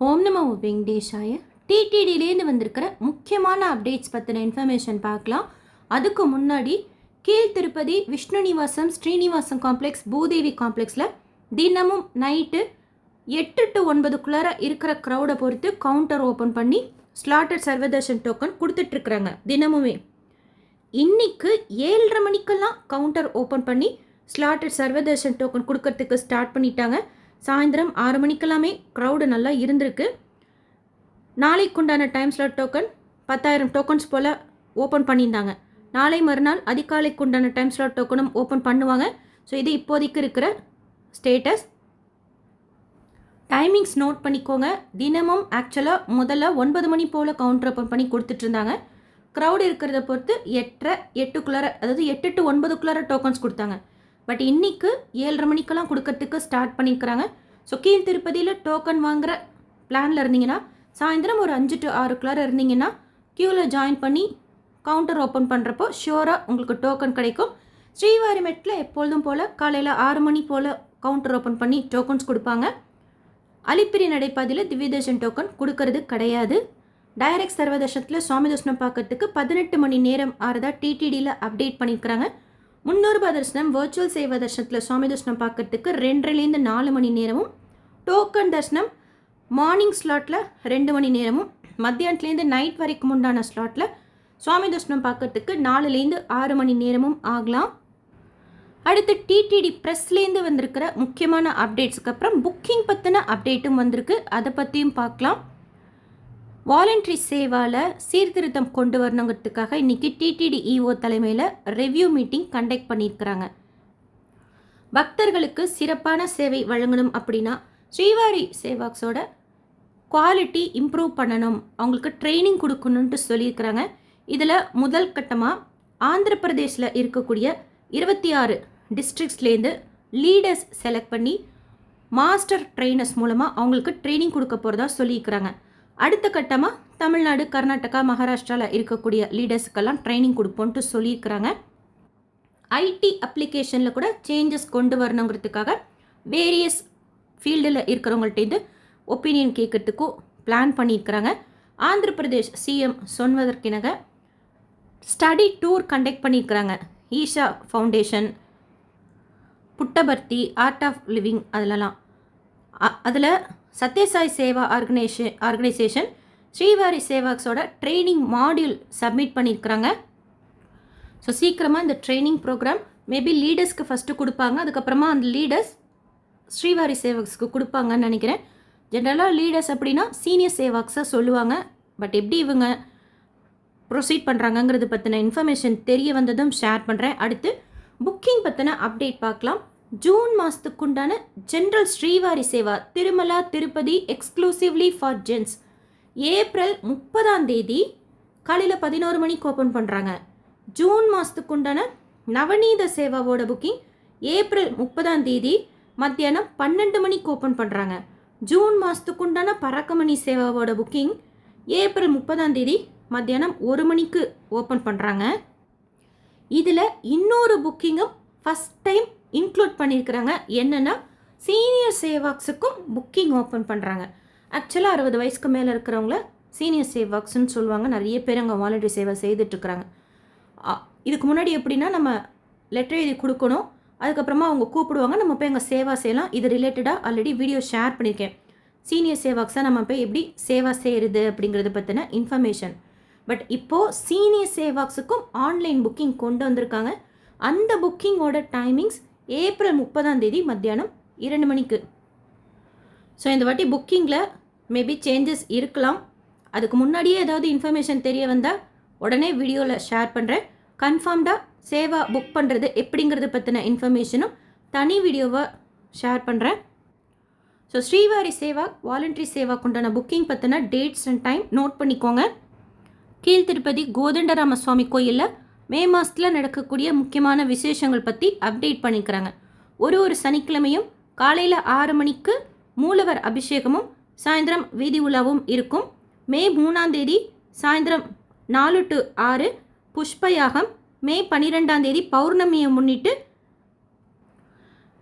ஓம் நமோ வெங்கடேஷாய. டிடிடிலேருந்து வந்திருக்கிற முக்கியமான அப்டேட்ஸ் பற்றின இன்ஃபர்மேஷன் பார்க்கலாம். அதுக்கு முன்னாடி கீழ் திருப்பதி விஷ்ணு நிவாசம் ஸ்ரீனிவாசம் காம்ப்ளெக்ஸ் பூதேவி காம்ப்ளெக்ஸில் தினமும் நைட்டு 8 to 9 இருக்கிற க்ரௌடை பொறுத்து கவுண்டர் ஓப்பன் பண்ணி ஸ்லாட்டட் சர்வதர்ஷன் டோக்கன் கொடுத்துட்ருக்குறாங்க. தினமுமே இன்னைக்கு 7:30 மணிக்கெல்லாம் கவுண்டர் ஓப்பன் பண்ணி ஸ்லாட்டட் சர்வதர்ஷன் டோக்கன் கொடுக்கறதுக்கு ஸ்டார்ட் பண்ணிட்டாங்க. சாயந்தரம் 6 மணிக்கெல்லாமே க்ரௌடு நல்லா இருந்திருக்கு. நாளைக்குண்டான டைம் ஸ்லாட் டோக்கன் 10,000 டோக்கன்ஸ் போல் ஓப்பன் பண்ணியிருந்தாங்க. நாளை மறுநாள் அதிகாலைக்குண்டான டைம் ஸ்லாட் டோக்கனும் ஓப்பன் பண்ணுவாங்க. ஸோ இது இப்போதைக்கு இருக்கிற ஸ்டேட்டஸ். டைமிங்ஸ் நோட் பண்ணிக்கோங்க. தினமும் ஆக்சுவலாக முதல்ல 9 மணி போல் கவுண்டர் ஓப்பன் பண்ணி கொடுத்துட்ருந்தாங்க. க்ரௌடு இருக்கிறத பொறுத்து 8:30 அதாவது 8 to 9 டோக்கன்ஸ் கொடுத்தாங்க. பட் இன்றைக்கு 7:30 மணிக்கெல்லாம் கொடுக்கறதுக்கு ஸ்டார்ட் பண்ணியிருக்கிறாங்க. ஸோ கீழ் திருப்பதியில் டோக்கன் வாங்குகிற பிளானில் இருந்தீங்கன்னா சாயந்தரம் ஒரு 5 to 6 இருந்தீங்கன்னா க்யூவில் ஜாயின் பண்ணி கவுண்டர் ஓப்பன் பண்ணுறப்போ ஷியோராக உங்களுக்கு டோக்கன் கிடைக்கும். ஸ்ரீவாரிமெட்டில் எப்பொழுதும் போல் காலையில் 6 மணி போல் கவுண்டர் ஓப்பன் பண்ணி டோக்கன்ஸ் கொடுப்பாங்க. அலிப்பிரி நடைபாதையில் திவ்யதர்ஷன் டோக்கன் கொடுக்கறது கிடையாது. டைரக்ட் சர்வதர்ஷனத்தில் சுவாமி தர்ஷனம் பார்க்கறதுக்கு 18 மணி நேரம் ஆறதா டிடிடியில் அப்டேட் பண்ணியிருக்கிறாங்க. 300 தர்ஷனம் வர்ச்சுவல் சேவா தர்ஷனத்தில் சுவாமி தர்ஷனம் பார்க்கறதுக்கு 2:30 to 4 மணி நேரமும், டோக்கன் தர்ஷனம் மார்னிங் ஸ்லாட்டில் 2 மணி நேரமும், மத்தியானத்துலேருந்து நைட் வரைக்கும் உண்டான ஸ்லாட்டில் சுவாமி தர்ஷனம் பார்க்கறதுக்கு 4 to 6 மணி நேரமும் ஆகலாம். அடுத்து டிடிடி ப்ரெஸ்லேருந்து வந்திருக்கிற முக்கியமான அப்டேட்ஸுக்கு அப்புறம் புக்கிங் பற்றின அப்டேட்டும் வந்திருக்கு. அதை பற்றியும் பார்க்கலாம். வாலண்டரி சேவாவில் சீர்திருத்தம் கொண்டு வரணுங்கிறதுக்காக இன்றைக்கி டிடிடி இஓ தலைமையில் ரிவ்யூ மீட்டிங் கண்டக்ட் பண்ணியிருக்கிறாங்க. பக்தர்களுக்கு சிறப்பான சேவை வழங்கணும் அப்படின்னா ஸ்ரீவாரி சேவாக்ஸோட குவாலிட்டி இம்ப்ரூவ் பண்ணணும், அவங்களுக்கு ட்ரைனிங் கொடுக்கணுன்ட்டு சொல்லியிருக்கிறாங்க. இதில் முதல் கட்டமாக ஆந்திர பிரதேஷில் இருக்கக்கூடிய 26 டிஸ்ட்ரிக்ஸ்லேருந்து லீடர்ஸ் செலக்ட் பண்ணி மாஸ்டர் ட்ரெயினர்ஸ் மூலமாக அவங்களுக்கு ட்ரைனிங் கொடுக்க போகிறதா சொல்லியிருக்கிறாங்க. அடுத்த கட்டமாக தமிழ்நாடு, கர்நாடகா, மகாராஷ்டிராவில் இருக்கக்கூடிய லீடர்ஸுக்கெல்லாம் ட்ரைனிங் கொடுப்போன்ட்டு சொல்லியிருக்கிறாங்க. ஐடி அப்ளிகேஷனில் கூட சேஞ்சஸ் கொண்டு வரணுங்கிறதுக்காக வேரியஸ் ஃபீல்டில் இருக்கிறவங்கள்ட்டேருந்து ஒப்பீனியன் கேட்கறதுக்கும் பிளான் பண்ணியிருக்கிறாங்க. ஆந்திர பிரதேஷ் சிஎம் சொன்னதற்கிணங்க ஸ்டடி டூர் கண்டக்ட் பண்ணியிருக்கிறாங்க. Isha foundation, Puttaparthi, art of living அதிலலாம். அதில் சத்யசாய் சேவா ஆர்கனைசேஷன் ஸ்ரீவாரி சேவாக்ஸோட ட்ரைனிங் மாடியூல் சப்மிட் பண்ணியிருக்கிறாங்க. ஸோ சீக்கிரமாக இந்த ட்ரைனிங் ப்ரோக்ராம் மேபி லீடர்ஸ்க்கு ஃபஸ்ட்டு கொடுப்பாங்க. அதுக்கப்புறமா அந்த லீடர்ஸ் ஸ்ரீவாரி சேவாக்ஸ்க்கு கொடுப்பாங்கன்னு நினைக்கிறேன். ஜென்ரலாக லீடர்ஸ் அப்படின்னா சீனியர் சேவாக்ஸாக சொல்லுவாங்க. பட் எப்படி இவங்க ப்ரொசீட் பண்ணுறாங்கங்கிறது பற்றின இன்ஃபர்மேஷன் தெரிய வந்ததும் ஷேர் பண்ணுறேன். அடுத்து புக்கிங் பற்றின அப்டேட் பார்க்கலாம். ஜூன் மாதத்துக்குண்டான general Srivari Seva Tirumala Tirupati exclusively for gents April 30 காலையில் 11 மணிக்கு ஓப்பன் பண்ணுறாங்க. ஜூன் மாதத்துக்குண்டான நவநீத சேவாவோட புக்கிங் ஏப்ரல் 30 மத்தியானம் 12 மணிக்கு ஓப்பன் பண்ணுறாங்க. ஜூன் மாதத்துக்குண்டான பரக்கமணி சேவாவோட புக்கிங் ஏப்ரல் 30 மத்தியானம் 1 மணிக்கு ஓப்பன் பண்ணுறாங்க. இதில் இன்னொரு புக்கிங்கும் ஃபஸ்ட் டைம் இன்க்ளூட் பண்ணியிருக்கிறாங்க. என்னென்னா சீனியர் சேவாக்ஸுக்கும் புக்கிங் ஓப்பன் பண்ணுறாங்க. ஆக்சுவலாக 60 வயசுக்கு மேலே இருக்கிறவங்கள சீனியர் சேவாக்ஸ்ன்னு சொல்லுவாங்க. நிறைய பேர் அங்கே வாலண்டரி சேவை செய்துட்ருக்குறாங்க. இதுக்கு முன்னாடி எப்படின்னா நம்ம லெட்டர் எழுதி கொடுக்கணும், அதுக்கப்புறமா அவங்க கூப்பிடுவாங்க, நம்ம போய் அங்கே சேவா செய்யலாம். இது ரிலேட்டடாக ஆல்ரெடி வீடியோ ஷேர் பண்ணியிருக்கேன். சீனியர் சேவாக்ஸாக நம்ம போய் எப்படி சேவா செய்கிறது அப்படிங்கிறத பற்றின இன்ஃபர்மேஷன். பட் இப்போது சீனியர் சேவாக்ஸுக்கும் ஆன்லைன் புக்கிங் கொண்டு வந்திருக்காங்க. அந்த புக்கிங்கோட டைமிங்ஸ் ஏப்ரல் 30 மத்தியானம் 2 மணிக்கு. ஸோ இந்த வாட்டி புக்கிங்கில் மேபி சேஞ்சஸ் இருக்கலாம். அதுக்கு முன்னாடியே ஏதாவது இன்ஃபர்மேஷன் தெரிய வந்தால் உடனே வீடியோவில் ஷேர் பண்ணுறேன். கன்ஃபார்ம்டாக சேவா புக் பண்ணுறது எப்படிங்கிறது பற்றின இன்ஃபர்மேஷனும் தனி வீடியோவாக ஷேர் பண்ணுறேன். ஸோ ஸ்ரீவாரி சேவா வாலண்டரி சேவாக்குண்டான புக்கிங் பற்றின டேட்ஸ் அண்ட் டைம் நோட் பண்ணிக்கோங்க. கீழ் திருப்பதி கோதண்டராம சுவாமி கோயிலில் மே மாதத்தில் நடக்கக்கூடிய முக்கியமான விசேஷங்கள் பற்றி அப்டேட் பண்ணிக்கிறாங்க. ஒரு சனிக்கிழமையும் காலையில் 6 மணிக்கு மூலவர் அபிஷேகமும் சாயந்தரம் வீதி உலாவும் இருக்கும். மே 3 சாயந்தரம் 4 to 6 புஷ்பயாகம். மே 12 பௌர்ணமியை முன்னிட்டு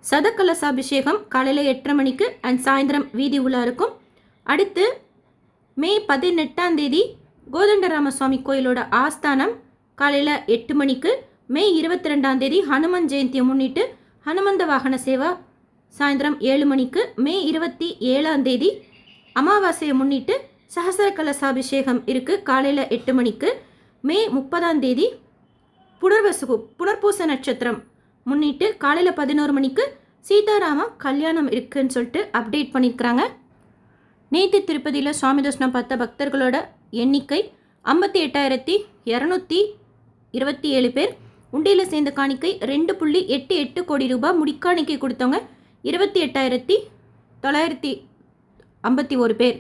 சதக்கலசாபிஷேகம் காலையில் 8:30 மணிக்கு அண்ட் சாயந்தரம் வீதி உலா இருக்கும். அடுத்து மே 18ஆம் தேதி கோதண்டராமசுவாமி கோயிலோட ஆஸ்தானம் காலையில் 8 மணிக்கு. மே 22ஆம் தேதி ஹனுமன் ஜெயந்தியை முன்னிட்டு ஹனுமந்த வாகன சேவா சாயந்தரம் 7 மணிக்கு. மே 27ஆம் தேதி அமாவாசையை முன்னிட்டு சஹசர கலசாபிஷேகம் இருக்குது காலையில் 8 மணிக்கு. மே 30ஆம் தேதி புனர்பூச நட்சத்திரம் முன்னிட்டு காலையில் 11 மணிக்கு சீதாராம கல்யாணம் இருக்குன்னு சொல்லிட்டு அப்டேட் பண்ணியிருக்கிறாங்க. நேற்று திருப்பதியில் சுவாமி தரிசனம் பார்த்த பக்தர்களோட எண்ணிக்கை 58,227 பேர். உண்டியில் சேர்ந்த காணிக்கை 2.88 கோடி ரூபாய். முடிக்காணிக்கை கொடுத்தவங்க 28,951 பேர்.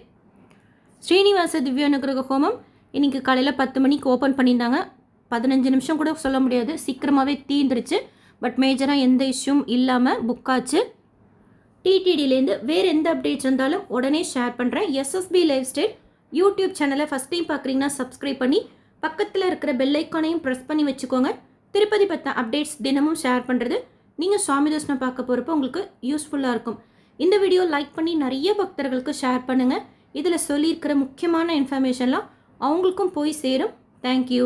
ஸ்ரீனிவாச திவ்யானுகிரக ஹோமம் இன்றைக்கி காலையில் 10 மணிக்கு ஓப்பன் பண்ணியிருந்தாங்க. 15 நிமிஷம் கூட சொல்ல முடியாது, சீக்கிரமாகவே தீர்ந்துருச்சு. பட் மேஜராக எந்த இஷ்யூவும் இல்லாமல் புக்காச்சு. டிடிடிலேருந்து வேறு எந்த அப்டேட்ஸ் இருந்தாலும் உடனே ஷேர் பண்ணுறேன். எஸ்எஸ்பி லைஃப் ஸ்டைல் யூடியூப் சேனலை ஃபஸ்ட் டைம் பார்க்குறீங்கன்னா சப்ஸ்கிரைப் பண்ணி பக்கத்தில் இருக்கிற பெல் ஐக்கானையும் ப்ரெஸ் பண்ணி வச்சுக்கோங்க. திருப்பதி பற்ற அப்டேட்ஸ் தினமும் ஷேர் பண்ணுறது நீங்கள் சுவாமி தரிசனம் பார்க்க போகிறப்போ உங்களுக்கு யூஸ்ஃபுல்லாக இருக்கும். இந்த வீடியோ லைக் பண்ணி நிறைய பக்தர்களுக்கு ஷேர் பண்ணுங்கள். இதில் சொல்லியிருக்கிற முக்கியமான இன்ஃபர்மேஷன்லாம் அவங்களுக்கும் போய் சேரும். தேங்க்யூ.